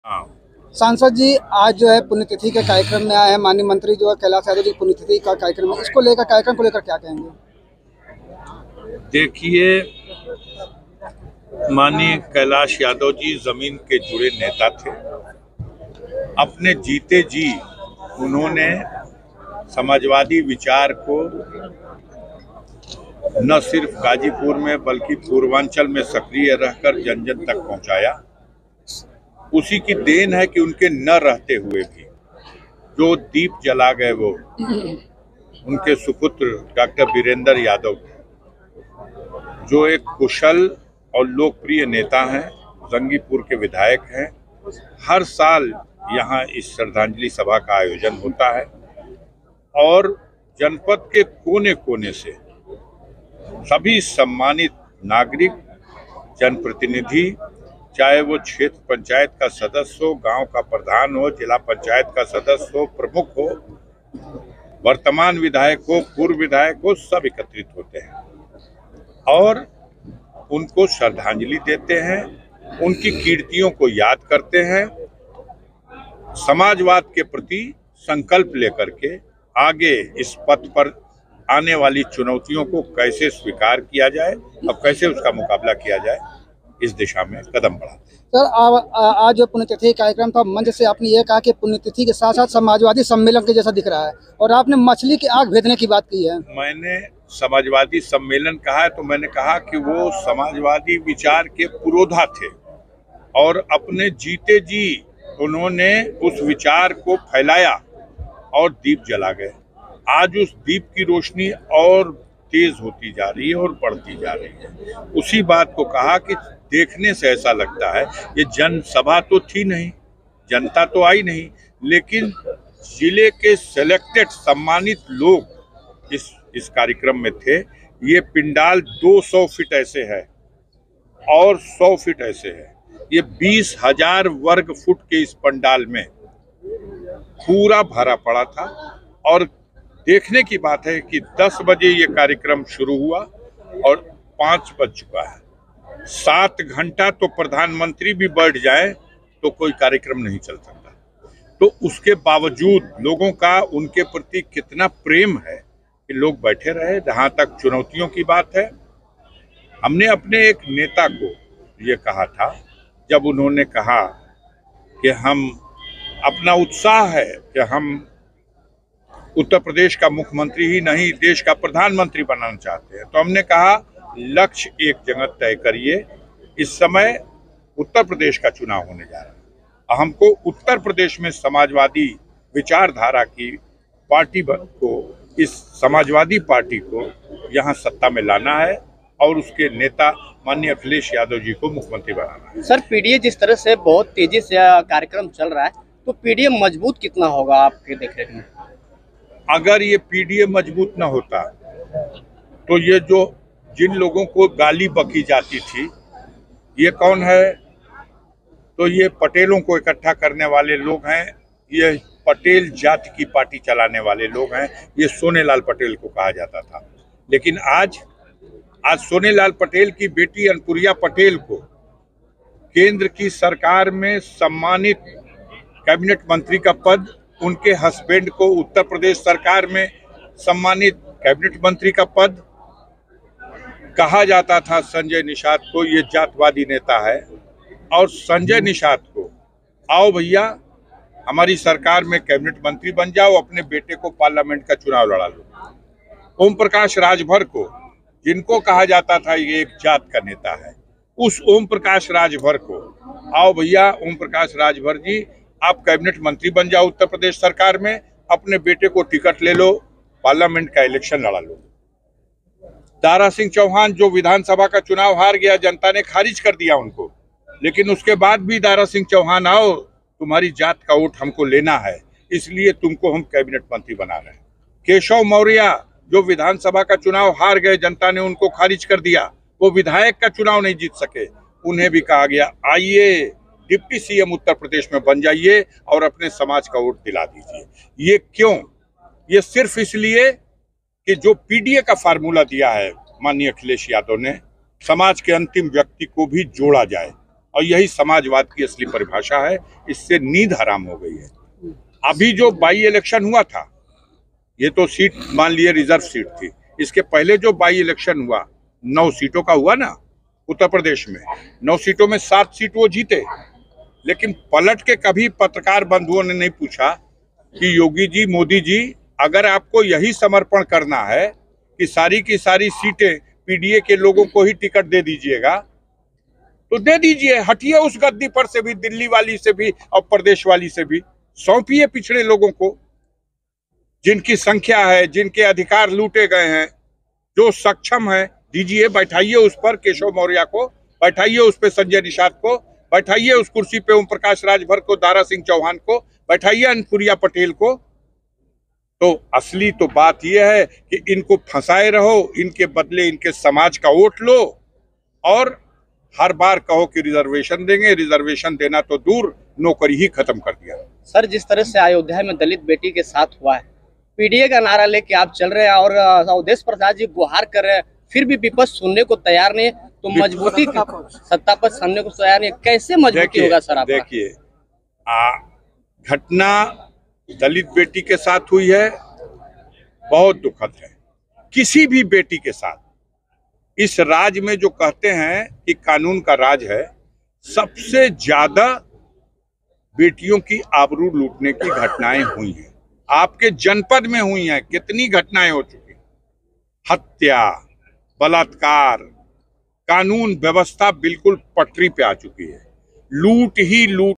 हाँ। सांसद जी आज जो है पुण्यतिथि के कार्यक्रम में आए हैं। माननीय मंत्री जो है कैलाश यादव जी पुण्यतिथि का कार्यक्रम है, इसको लेकर कार्यक्रम को लेकर क्या कहेंगे? देखिए, माननीय कैलाश यादव जी जमीन के जुड़े नेता थे। अपने जीते जी उन्होंने समाजवादी विचार को न सिर्फ गाजीपुर में बल्कि पूर्वांचल में सक्रिय रहकर जन जन तक पहुंचाया। उसी की देन है कि उनके न रहते हुए भी जो दीप जला गए वो उनके सुपुत्र डॉक्टर वीरेंद्र यादव, जो एक कुशल और लोकप्रिय नेता हैं, जंगीपुर के विधायक हैं। हर साल यहाँ इस श्रद्धांजलि सभा का आयोजन होता है और जनपद के कोने कोने से सभी सम्मानित नागरिक, जनप्रतिनिधि, चाहे वो क्षेत्र पंचायत का सदस्य हो, गांव का प्रधान हो, जिला पंचायत का सदस्य हो, प्रमुख हो, वर्तमान विधायक हो, पूर्व विधायक हो, सब एकत्रित होते हैं और उनको श्रद्धांजलि देते हैं, उनकी कीर्तियों को याद करते हैं, समाजवाद के प्रति संकल्प लेकर के आगे इस पथ पर आने वाली चुनौतियों को कैसे स्वीकार किया जाए और कैसे उसका मुकाबला किया जाए, इस दिशा में कदम बढ़ाते हैं। सर, आज जो पुण्यतिथि कार्यक्रम था, मंच से आपने ये कहा कि पुण्यतिथि के साथ साथ समाजवादी सम्मेलन के जैसा दिख रहा है और आपने मछली की आग भेजने की बात की है। मैंने समाजवादी सम्मेलन कहा है तो मैंने कहा कि वो समाजवादी विचार के पुरोधा थे और अपने जीते जी उन्होंने उस विचार को फैलाया और दीप जला गए। आज उस दीप की रोशनी और तेज होती जा रही है और बढ़ती जा रही है। उसी बात को कहा कि देखने से ऐसा लगता है ये जनसभा तो थी नहीं, जनता तो आई नहीं, लेकिन जिले के सिलेक्टेड सम्मानित लोग इस कार्यक्रम में थे। ये पिंडाल 200 फीट ऐसे है और 100 फीट ऐसे है। ये 20,000 वर्ग फुट के इस पंडाल में पूरा भरा पड़ा था और देखने की बात है कि 10 बजे ये कार्यक्रम शुरू हुआ और 5 बज चुका है। 7 घंटा तो प्रधानमंत्री भी बैठ जाए तो कोई कार्यक्रम नहीं चल सकता। तो उसके बावजूद लोगों का उनके प्रति कितना प्रेम है कि लोग बैठे रहे। जहां तक चुनौतियों की बात है, हमने अपने एक नेता को ये कहा था जब उन्होंने कहा कि हम अपना उत्साह है कि हम उत्तर प्रदेश का मुख्यमंत्री ही नहीं देश का प्रधानमंत्री बनाना चाहते हैं, तो हमने कहा लक्ष्य एक जगह तय करिए। इस समय उत्तर प्रदेश का चुनाव होने जा रहा है, हमको उत्तर प्रदेश में समाजवादी विचारधारा की पार्टी को, इस समाजवादी पार्टी को यहाँ सत्ता में लाना है और उसके नेता माननीय अखिलेश यादव जी को मुख्यमंत्री बनाना है। सर, पीडीए जिस तरह से बहुत तेजी से कार्यक्रम चल रहा है, तो पीडीए मजबूत कितना होगा आपके देखरेख में? अगर ये पीडीए मजबूत न होता तो ये जो जिन लोगों को गाली बकी जाती थी, ये कौन है? तो ये पटेलों को इकट्ठा करने वाले लोग हैं, ये पटेल जाति की पार्टी चलाने वाले लोग हैं। ये सोनेलाल पटेल को कहा जाता था, लेकिन आज सोनेलाल पटेल की बेटी अनुप्रिया पटेल को केंद्र की सरकार में सम्मानित कैबिनेट मंत्री का पद, उनके हस्बैंड को उत्तर प्रदेश सरकार में सम्मानित कैबिनेट मंत्री का पद। कहा जाता था संजय निषाद को ये जातवादी नेता है और संजय निषाद को आओ भैया हमारी सरकार में कैबिनेट मंत्री बन जाओ, अपने बेटे को पार्लियामेंट का चुनाव लड़ा लो। ओम प्रकाश राजभर को, जिनको कहा जाता था ये एक जात का नेता है, उस ओम प्रकाश राजभर को आओ भैया ओम प्रकाश राजभर जी आप कैबिनेट मंत्री बन जाओ उत्तर प्रदेश सरकार में, अपने बेटे को टिकट ले लो, पार्लियामेंट का इलेक्शन लड़ा लो। दारा सिंह चौहान जो विधानसभा का चुनाव हार गया, जनता ने खारिज कर दिया उनको, लेकिन उसके बाद भी दारा सिंह चौहान आओ तुम्हारी जात का वोट हमको लेना है, इसलिए तुमको हम कैबिनेट मंत्री बना रहे हैं। केशव मौर्य जो विधानसभा का चुनाव हार गए, जनता ने उनको खारिज कर दिया, वो विधायक का चुनाव नहीं जीत सके, उन्हें भी कहा गया आइए डिप्टी सीएम उत्तर प्रदेश में बन जाइए और अपने समाज का वोट दिला दीजिए। ये क्यों? ये सिर्फ इसलिए कि जो पीडीए का फार्मूला दिया है माननीय अखिलेश यादव ने, समाज के अंतिम व्यक्ति को भी जोड़ा जाए और यही समाजवाद की असली परिभाषा है। इससे नींद हराम हो गई है। अभी जो बाई इलेक्शन हुआ था, ये तो सीट मान लिए रिजर्व सीट थी। इसके पहले जो बाई इलेक्शन हुआ 9 सीटों का हुआ ना उत्तर प्रदेश में, 9 सीटों में 7 सीट वो जीते। लेकिन पलट के कभी पत्रकार बंधुओं ने नहीं पूछा कि योगी जी, मोदी जी, अगर आपको यही समर्पण करना है कि सारी की सारी सीटें पीडीए के लोगों को ही टिकट दे दीजिएगा, तो दे दीजिए, हटिए उस गद्दी पर से भी, दिल्ली वाली से भी और प्रदेश वाली से भी, सौंपिए पिछड़े लोगों को, जिनकी संख्या है, जिनके अधिकार लूटे गए हैं, जो सक्षम है, दीजिए, बैठाइए उस पर केशव मौर्य को, बैठाइए उस पर संजय निषाद को, बैठाइए उस कुर्सी पे ओम प्रकाश राजभर को, दारा सिंह चौहान को, बैठाइए अनुप्रिया पटेल को। तो असली तो बात यह है कि इनको फंसाए रहो, इनके बदले इनके समाज का वोट लो और हर बार कहो कि रिजर्वेशन देंगे। रिजर्वेशन देना तो दूर, नौकरी ही खत्म कर दिया। सर, जिस तरह से अयोध्या में दलित बेटी के साथ हुआ है, पीडीए का नारा लेके आप चल रहे हैं और अवधेश प्रसाद जी गुहार कर रहे हैं, फिर भी विपक्ष सुनने को तैयार नहीं, तो मजबूती सत्ता पर सुनने को तैयार नहीं, कैसे मजबूती होगा सर आपका? देखिए, घटना दलित बेटी के साथ हुई है, बहुत दुखद है। किसी भी बेटी के साथ, इस राज में जो कहते हैं कि कानून का राज है, सबसे ज्यादा बेटियों की आबरू लूटने की घटनाएं हुई हैं। आपके जनपद में हुई हैं, कितनी घटनाएं हो चुकी, हत्या, बलात्कार, कानून व्यवस्था बिल्कुल पटरी पे आ चुकी है। लूट ही लूट